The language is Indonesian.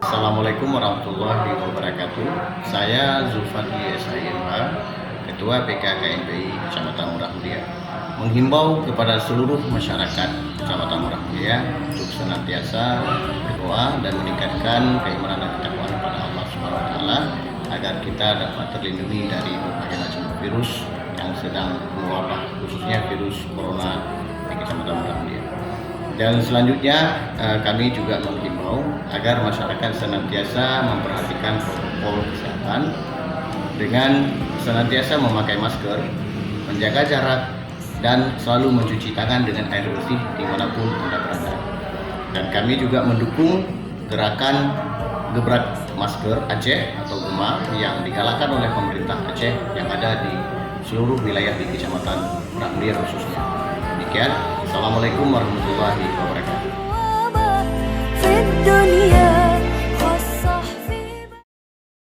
Assalamualaikum warahmatullahi wabarakatuh. Saya Zulfadli SIMH, Ketua PKKMPI Kecamatan Murah Mulia, menghimbau kepada seluruh masyarakat Kecamatan Murah Mulia untuk senantiasa berdoa dan meningkatkan keimanan dan ketakwaan kepada Allah Subhanahu wa taala agar kita dapat terlindungi dari berbagai macam virus yang sedang mewabah, khususnya virus corona di Kecamatan Murah Mulia. Dan selanjutnya kami juga menghimbau agar masyarakat senantiasa memperhatikan protokol kesehatan dengan senantiasa memakai masker, menjaga jarak, dan selalu mencuci tangan dengan air bersih dimanapun Anda berada. Dan kami juga mendukung gerakan gebrak masker Aceh atau GEMA yang digalakkan oleh pemerintah Aceh yang ada di seluruh wilayah di Kecamatan Murah Mulia khususnya. Demikian, Assalamualaikum warahmatullahi wabarakatuh.